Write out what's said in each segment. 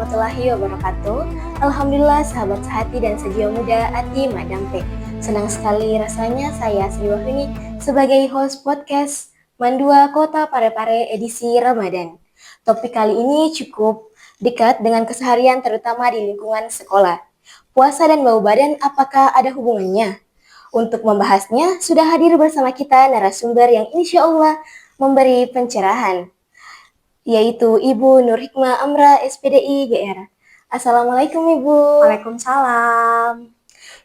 warahmatullahi wabarakatuh. Alhamdulillah sahabat sehati dan sejiwa muda Ati Madampe. Senang sekali rasanya saya Sri Wahyuni sebagai host podcast Mandua Kota Parepare edisi Ramadan. Topik kali ini cukup dekat dengan keseharian terutama di lingkungan sekolah. Puasa dan bau badan apakah ada hubungannya? Untuk membahasnya sudah hadir bersama kita narasumber yang insya Allah memberi pencerahan, yaitu Ibu Nur Hikmah Amra, SPDI GR. Assalamualaikum Ibu. Waalaikumsalam.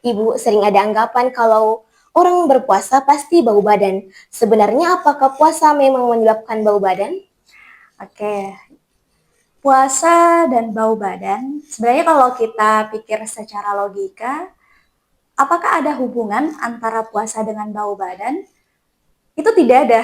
Ibu, sering ada anggapan kalau orang berpuasa pasti bau badan. Sebenarnya apakah puasa memang menyebabkan bau badan? Oke, puasa dan bau badan, sebenarnya kalau kita pikir secara logika, apakah ada hubungan antara puasa dengan bau badan? Itu tidak ada.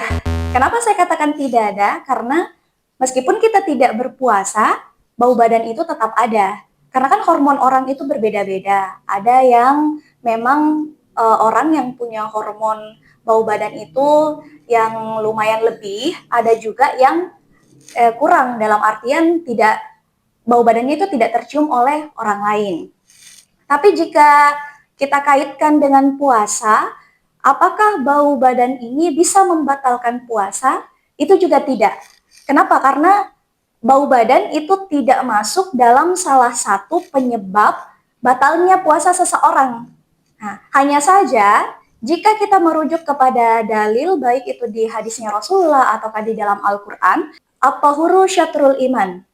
Kenapa saya katakan tidak ada? Karena meskipun kita tidak berpuasa, bau badan itu tetap ada. Karena kan hormon orang itu berbeda-beda. Ada yang memang orang yang punya hormon bau badan itu yang lumayan lebih, ada juga yang kurang, dalam artian tidak, bau badannya itu tidak tercium oleh orang lain. Tapi jika kita kaitkan dengan puasa, apakah bau badan ini bisa membatalkan puasa? Itu juga tidak. Kenapa? Karena bau badan itu tidak masuk dalam salah satu penyebab batalnya puasa seseorang. Nah, hanya saja jika kita merujuk kepada dalil, baik itu di hadisnya Rasulullah ataukah di dalam Al-Quran, at-tahuru syatrul iman.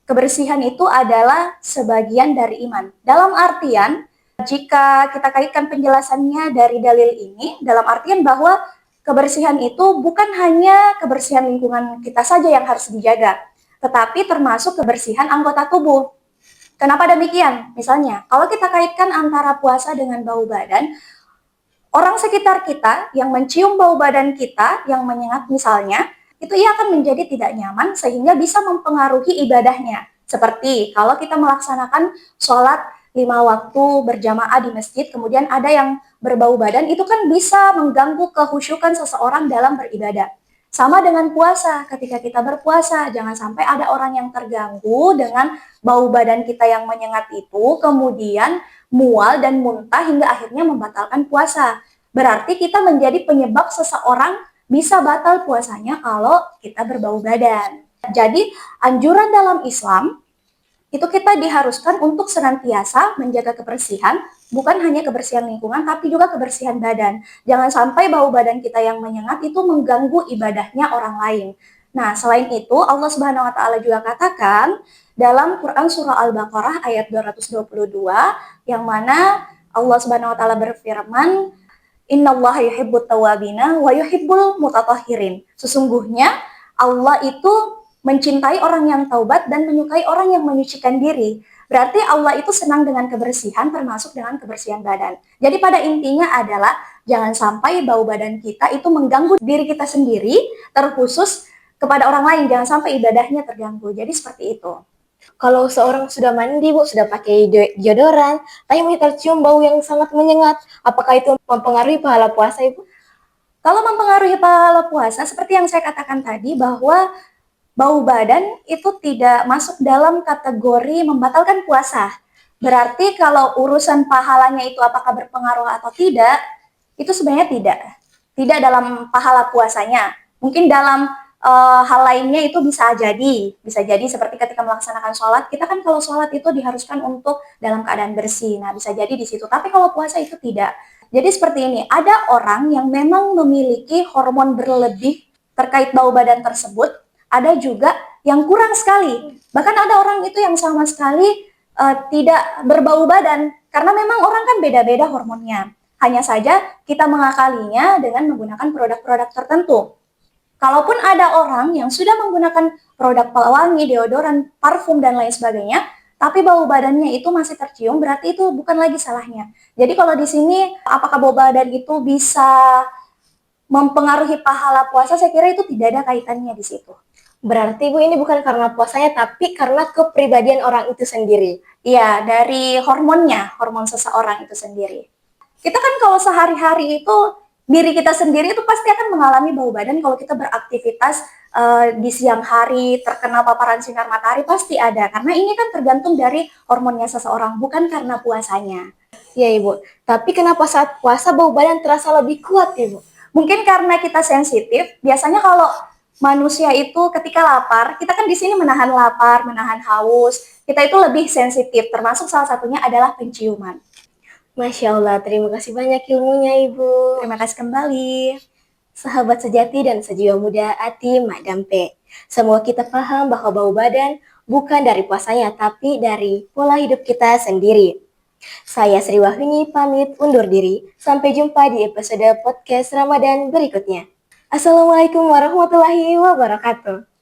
Kebersihan itu adalah sebagian dari iman. Dalam artian, jika kita kaitkan penjelasannya dari dalil ini, dalam artian bahwa kebersihan itu bukan hanya kebersihan lingkungan kita saja yang harus dijaga, tetapi termasuk kebersihan anggota tubuh. Kenapa demikian? Misalnya, kalau kita kaitkan antara puasa dengan bau badan, orang sekitar kita yang mencium bau badan kita yang menyengat misalnya, itu ia akan menjadi tidak nyaman sehingga bisa mempengaruhi ibadahnya. Seperti kalau kita melaksanakan sholat 5 waktu berjamaah di masjid, kemudian ada yang berbau badan, itu kan bisa mengganggu kehusyukan seseorang dalam beribadah. Sama dengan puasa, ketika kita berpuasa, jangan sampai ada orang yang terganggu dengan bau badan kita yang menyengat itu, kemudian mual dan muntah hingga akhirnya membatalkan puasa. Berarti kita menjadi penyebab seseorang bisa batal puasanya kalau kita berbau badan. Jadi anjuran dalam Islam itu kita diharuskan untuk senantiasa menjaga kebersihan, bukan hanya kebersihan lingkungan, tapi juga kebersihan badan. Jangan sampai bau badan kita yang menyengat itu mengganggu ibadahnya orang lain. Nah, selain itu, Allah Subhanahu wa Ta'ala juga katakan dalam Quran Surah Al-Baqarah ayat 222, yang mana Allah Subhanahu wa Ta'ala berfirman, Innallaha yuhibbut tawabina wa yuhibbul mutatahhirin. Sesungguhnya Allah itu mencintai orang yang taubat dan menyukai orang yang menyucikan diri. Berarti Allah itu senang dengan kebersihan, termasuk dengan kebersihan badan. Jadi pada intinya adalah jangan sampai bau badan kita itu mengganggu diri kita sendiri, terkhusus kepada orang lain. Jangan sampai ibadahnya terganggu. Jadi seperti itu. Kalau seorang sudah mandi, Bu, sudah pakai deodoran, tapi masih tercium bau yang sangat menyengat, apakah itu mempengaruhi pahala puasa, Ibu? Kalau mempengaruhi pahala puasa, seperti yang saya katakan tadi, bahwa bau badan itu tidak masuk dalam kategori membatalkan puasa. Berarti kalau urusan pahalanya itu apakah berpengaruh atau tidak, itu sebenarnya tidak. Tidak dalam pahala puasanya. Mungkin dalam hal lainnya itu bisa jadi seperti ketika melaksanakan sholat, kita kan kalau sholat itu diharuskan untuk dalam keadaan bersih. Nah, bisa jadi di situ. Tapi kalau puasa itu tidak. Jadi seperti ini, ada orang yang memang memiliki hormon berlebih terkait bau badan tersebut, ada juga yang kurang sekali. Bahkan ada orang itu yang sama sekali tidak berbau badan, karena memang orang kan beda-beda hormonnya. Hanya saja kita mengakalinya dengan menggunakan produk-produk tertentu. Kalaupun ada orang yang sudah menggunakan produk pewangi, deodoran, parfum, dan lain sebagainya, tapi bau badannya itu masih tercium, berarti itu bukan lagi salahnya. Jadi kalau di sini, apakah bau badan itu bisa mempengaruhi pahala puasa, saya kira itu tidak ada kaitannya di situ. Berarti, Bu, ini bukan karena puasanya, tapi karena kepribadian orang itu sendiri. Iya, dari hormonnya, hormon seseorang itu sendiri. Kita kan kalau sehari-hari itu diri kita sendiri itu pasti akan mengalami bau badan kalau kita beraktivitas di siang hari, terkena paparan sinar matahari pasti ada. Karena ini kan tergantung dari hormonnya seseorang, bukan karena puasanya. Ya Ibu, tapi kenapa saat puasa bau badan terasa lebih kuat Ibu? Mungkin karena kita sensitif, biasanya kalau manusia itu ketika lapar, kita kan di sini menahan lapar, menahan haus, kita itu lebih sensitif, termasuk salah satunya adalah penciuman. Masya Allah, terima kasih banyak ilmunya Ibu. Terima kasih kembali. Sahabat sejati dan sejiwa muda Ati Madam P. Semoga kita paham bahwa bau badan bukan dari puasanya, tapi dari pola hidup kita sendiri. Saya Sri Wahyuni pamit undur diri. Sampai jumpa di episode podcast Ramadan berikutnya. Assalamualaikum warahmatullahi wabarakatuh.